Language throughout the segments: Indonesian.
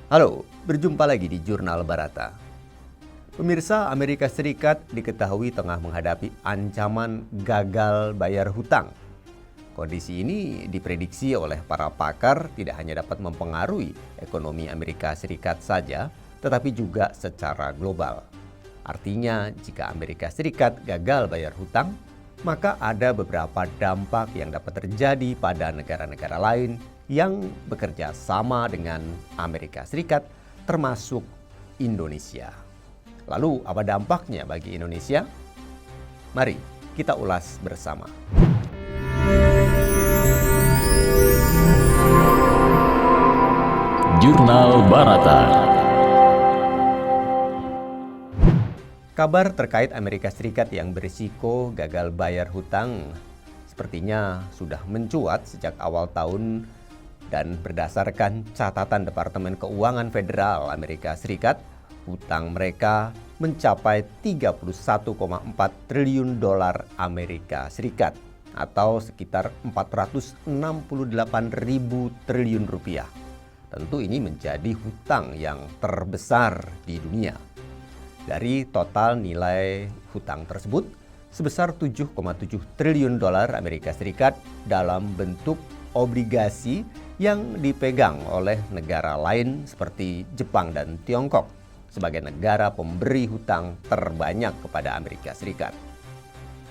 Halo, berjumpa lagi di Jurnal Barata. Pemirsa, Amerika Serikat diketahui tengah menghadapi ancaman gagal bayar hutang. Kondisi ini diprediksi oleh para pakar tidak hanya dapat mempengaruhi ekonomi Amerika Serikat saja, tetapi juga secara global. Artinya, jika Amerika Serikat gagal bayar hutang, maka ada beberapa dampak yang dapat terjadi pada negara-negara lain yang bekerja sama dengan Amerika Serikat, termasuk Indonesia. Lalu, apa dampaknya bagi Indonesia? Mari kita ulas bersama. Jurnal Barata. Kabar terkait Amerika Serikat yang berisiko gagal bayar hutang sepertinya sudah mencuat sejak awal tahun, dan berdasarkan catatan Departemen Keuangan Federal Amerika Serikat, hutang mereka mencapai 31,4 triliun dolar Amerika Serikat atau sekitar 468 ribu triliun rupiah. Tentu ini menjadi hutang yang terbesar di dunia. Dari total nilai hutang tersebut, sebesar 7,7 triliun dolar Amerika Serikat dalam bentuk obligasi yang dipegang oleh negara lain seperti Jepang dan Tiongkok sebagai negara pemberi hutang terbanyak kepada Amerika Serikat.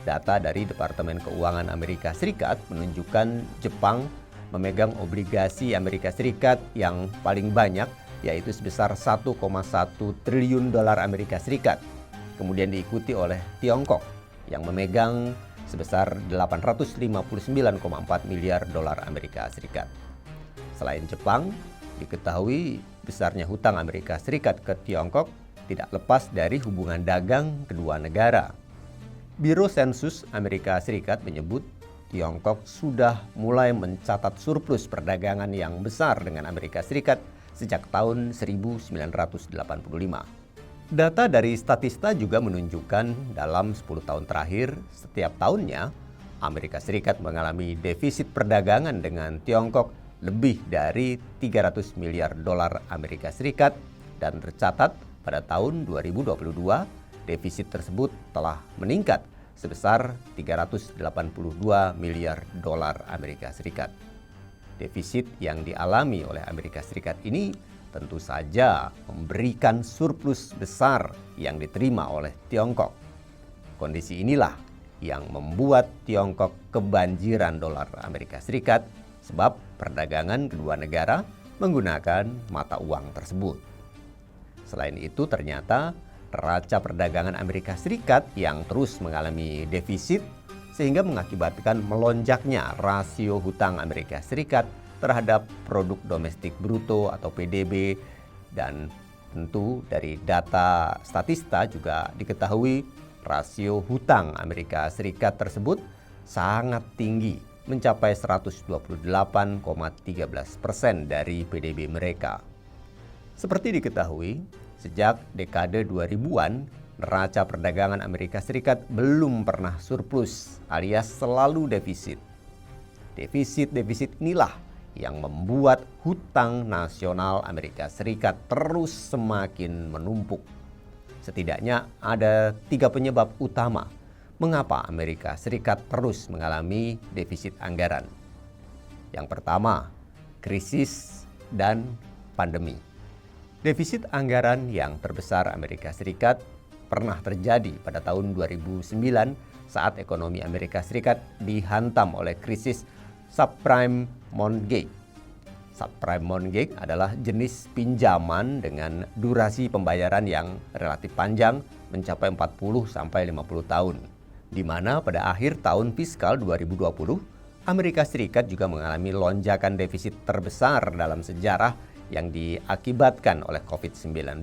Data dari Departemen Keuangan Amerika Serikat menunjukkan Jepang memegang obligasi Amerika Serikat yang paling banyak, yaitu sebesar 1,1 triliun dolar Amerika Serikat. Kemudian diikuti oleh Tiongkok yang memegang sebesar 859,4 miliar dolar Amerika Serikat. Selain Jepang, diketahui besarnya hutang Amerika Serikat ke Tiongkok tidak lepas dari hubungan dagang kedua negara. Biro Sensus Amerika Serikat menyebut Tiongkok sudah mulai mencatat surplus perdagangan yang besar dengan Amerika Serikat sejak tahun 1985. Data dari Statista juga menunjukkan dalam 10 tahun terakhir, setiap tahunnya Amerika Serikat mengalami defisit perdagangan dengan Tiongkok lebih dari 300 miliar dolar Amerika Serikat, dan tercatat pada tahun 2022 defisit tersebut telah meningkat sebesar 382 miliar dolar Amerika Serikat. Defisit yang dialami oleh Amerika Serikat ini tentu saja memberikan surplus besar yang diterima oleh Tiongkok. Kondisi inilah yang membuat Tiongkok kebanjiran dolar Amerika Serikat sebab perdagangan kedua negara menggunakan mata uang tersebut. Selain itu, ternyata neraca perdagangan Amerika Serikat yang terus mengalami defisit sehingga mengakibatkan melonjaknya rasio hutang Amerika Serikat terhadap produk domestik bruto atau PDB, dan tentu dari data Statista juga diketahui rasio hutang Amerika Serikat tersebut sangat tinggi, mencapai 128,13% dari PDB mereka. Seperti diketahui, sejak dekade 2000-an, neraca perdagangan Amerika Serikat belum pernah surplus alias selalu defisit. Defisit inilah yang membuat hutang nasional Amerika Serikat terus semakin menumpuk. Setidaknya ada 3 penyebab utama mengapa Amerika Serikat terus mengalami defisit anggaran. Yang pertama, krisis dan pandemi. Defisit anggaran yang terbesar Amerika Serikat pernah terjadi pada tahun 2009 saat ekonomi Amerika Serikat dihantam oleh krisis subprime mortgage. Subprime mortgage adalah jenis pinjaman dengan durasi pembayaran yang relatif panjang, mencapai 40-50 tahun, di mana pada akhir tahun fiskal 2020, Amerika Serikat juga mengalami lonjakan defisit terbesar dalam sejarah yang diakibatkan oleh COVID-19.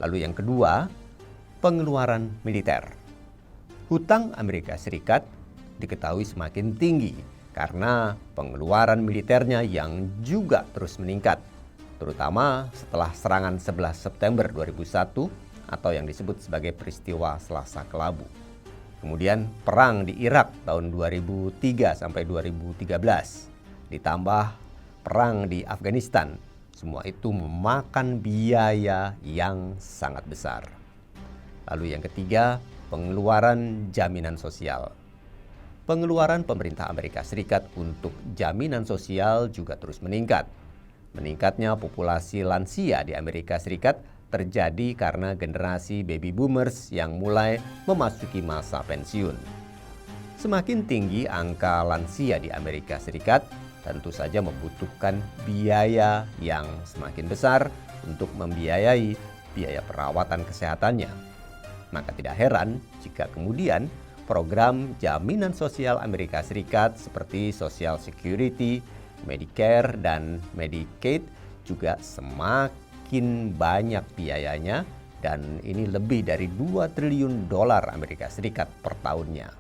Lalu yang kedua, pengeluaran militer. Hutang Amerika Serikat diketahui semakin tinggi karena pengeluaran militernya yang juga terus meningkat, terutama setelah serangan 11 September 2001 atau yang disebut sebagai peristiwa Selasa Kelabu. Kemudian perang di Irak tahun 2003 sampai 2013, ditambah perang di Afghanistan Semua itu memakan biaya yang sangat besar. Lalu yang ketiga, pengeluaran jaminan sosial. Pengeluaran pemerintah Amerika Serikat untuk jaminan sosial juga terus meningkat. Meningkatnya populasi lansia di Amerika Serikat terjadi karena generasi baby boomers yang mulai memasuki masa pensiun. Semakin tinggi angka lansia di Amerika Serikat, tentu saja membutuhkan biaya yang semakin besar untuk membiayai biaya perawatan kesehatannya. Maka tidak heran jika kemudian program jaminan sosial Amerika Serikat seperti Social Security, Medicare, dan Medicaid juga semakin banyak biayanya, dan ini lebih dari 2 triliun dolar Amerika Serikat per tahunnya.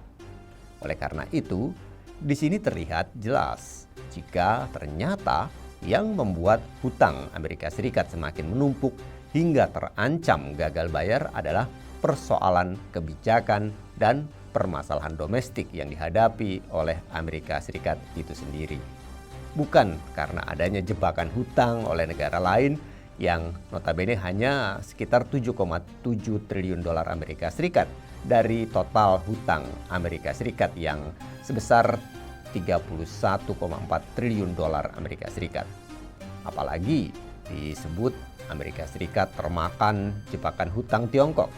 Oleh karena itu, di sini terlihat jelas jika ternyata yang membuat hutang Amerika Serikat semakin menumpuk hingga terancam gagal bayar adalah persoalan kebijakan dan permasalahan domestik yang dihadapi oleh Amerika Serikat itu sendiri. Bukan karena adanya jebakan hutang oleh negara lain yang notabene hanya sekitar 7,7 triliun dolar Amerika Serikat dari total hutang Amerika Serikat yang sebesar 31,4 triliun dolar Amerika Serikat. Apalagi disebut Amerika Serikat termakan jebakan hutang Tiongkok.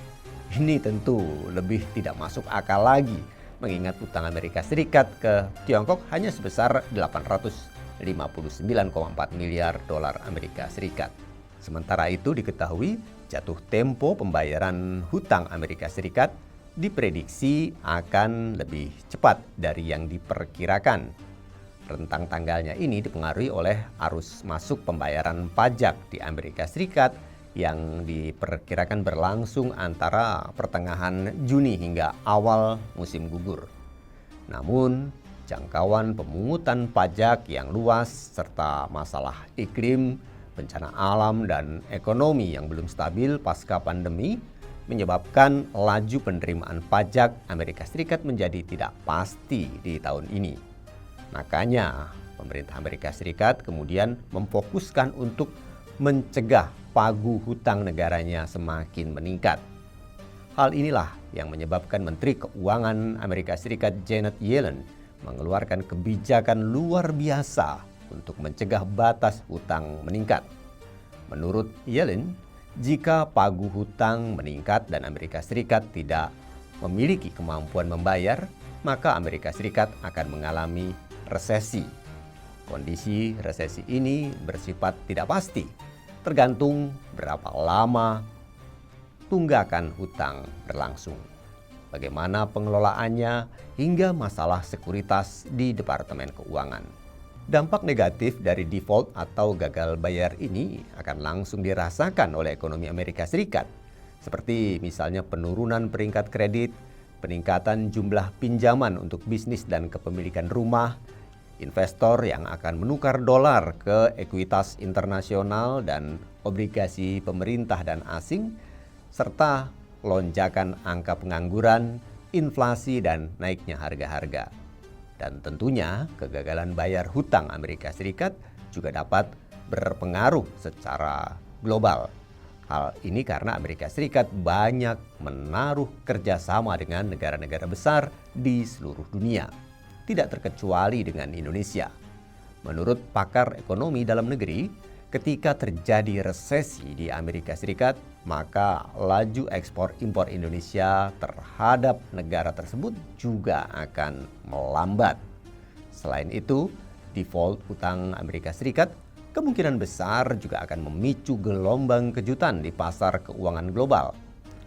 Ini tentu lebih tidak masuk akal lagi, mengingat utang Amerika Serikat ke Tiongkok hanya sebesar 859,4 miliar dolar Amerika Serikat. Sementara itu diketahui jatuh tempo pembayaran hutang Amerika Serikat diprediksi akan lebih cepat dari yang diperkirakan. Rentang tanggalnya ini dipengaruhi oleh arus masuk pembayaran pajak di Amerika Serikat yang diperkirakan berlangsung antara pertengahan Juni hingga awal musim gugur. Namun, jangkauan pemungutan pajak yang luas serta masalah iklim, bencana alam, dan ekonomi yang belum stabil pasca pandemi menyebabkan laju penerimaan pajak Amerika Serikat menjadi tidak pasti di tahun ini. Makanya, pemerintah Amerika Serikat kemudian memfokuskan untuk mencegah pagu hutang negaranya semakin meningkat. Hal inilah yang menyebabkan Menteri Keuangan Amerika Serikat Janet Yellen mengeluarkan kebijakan luar biasa untuk mencegah batas hutang meningkat. Menurut Yellen, jika pagu hutang meningkat dan Amerika Serikat tidak memiliki kemampuan membayar, maka Amerika Serikat akan mengalami resesi. Kondisi resesi ini bersifat tidak pasti, tergantung berapa lama tunggakan hutang berlangsung, bagaimana pengelolaannya, hingga masalah sekuritas di Departemen Keuangan. Dampak negatif dari default atau gagal bayar ini akan langsung dirasakan oleh ekonomi Amerika Serikat, seperti misalnya penurunan peringkat kredit, peningkatan jumlah pinjaman untuk bisnis dan kepemilikan rumah, investor yang akan menukar dolar ke ekuitas internasional dan obligasi pemerintah dan asing, serta lonjakan angka pengangguran, inflasi, dan naiknya harga-harga. Dan tentunya kegagalan bayar hutang Amerika Serikat juga dapat berpengaruh secara global. Hal ini karena Amerika Serikat banyak menaruh kerjasama dengan negara-negara besar di seluruh dunia, tidak terkecuali dengan Indonesia. Menurut pakar ekonomi dalam negeri, ketika terjadi resesi di Amerika Serikat, maka laju ekspor impor Indonesia terhadap negara tersebut juga akan melambat. Selain itu, default utang Amerika Serikat kemungkinan besar juga akan memicu gelombang kejutan di pasar keuangan global.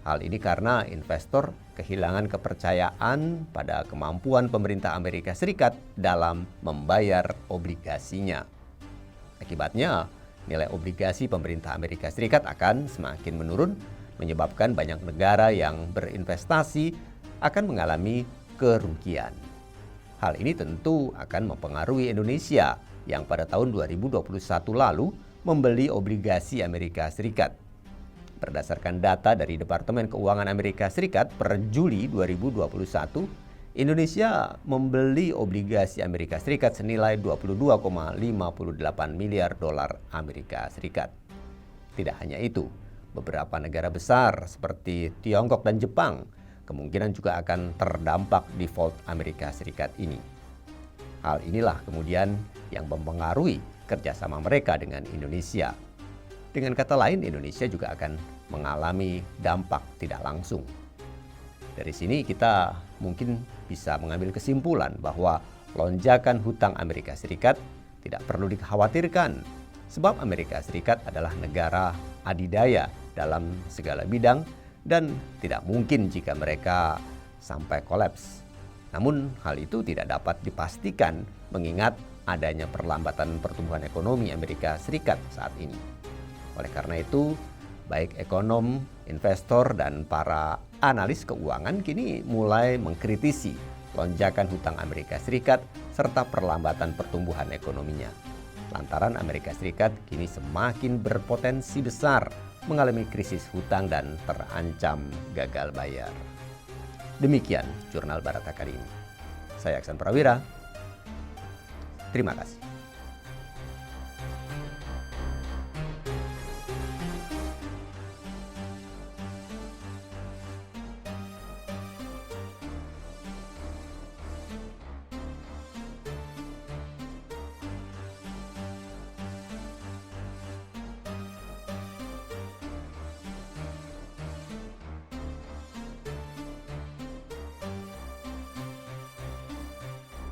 Hal ini karena investor kehilangan kepercayaan pada kemampuan pemerintah Amerika Serikat dalam membayar obligasinya. Akibatnya, nilai obligasi pemerintah Amerika Serikat akan semakin menurun, menyebabkan banyak negara yang berinvestasi akan mengalami kerugian. Hal ini tentu akan mempengaruhi Indonesia yang pada tahun 2021 lalu membeli obligasi Amerika Serikat. Berdasarkan data dari Departemen Keuangan Amerika Serikat per Juli 2021, Indonesia membeli obligasi Amerika Serikat senilai 22,58 miliar dolar Amerika Serikat. Tidak hanya itu, beberapa negara besar seperti Tiongkok dan Jepang kemungkinan juga akan terdampak default Amerika Serikat ini. Hal inilah kemudian yang mempengaruhi kerjasama mereka dengan Indonesia. Dengan kata lain, Indonesia juga akan mengalami dampak tidak langsung. Dari sini kita mungkin bisa mengambil kesimpulan bahwa lonjakan hutang Amerika Serikat tidak perlu dikhawatirkan, sebab Amerika Serikat adalah negara adidaya dalam segala bidang dan tidak mungkin jika mereka sampai kolaps. Namun hal itu tidak dapat dipastikan mengingat adanya perlambatan pertumbuhan ekonomi Amerika Serikat saat ini. Oleh karena itu, baik ekonom, investor, dan para analis keuangan kini mulai mengkritisi lonjakan hutang Amerika Serikat serta perlambatan pertumbuhan ekonominya. Lantaran Amerika Serikat kini semakin berpotensi besar mengalami krisis hutang dan terancam gagal bayar. Demikian Jurnal Barata kali ini. Saya Aksan Prawira. Terima kasih.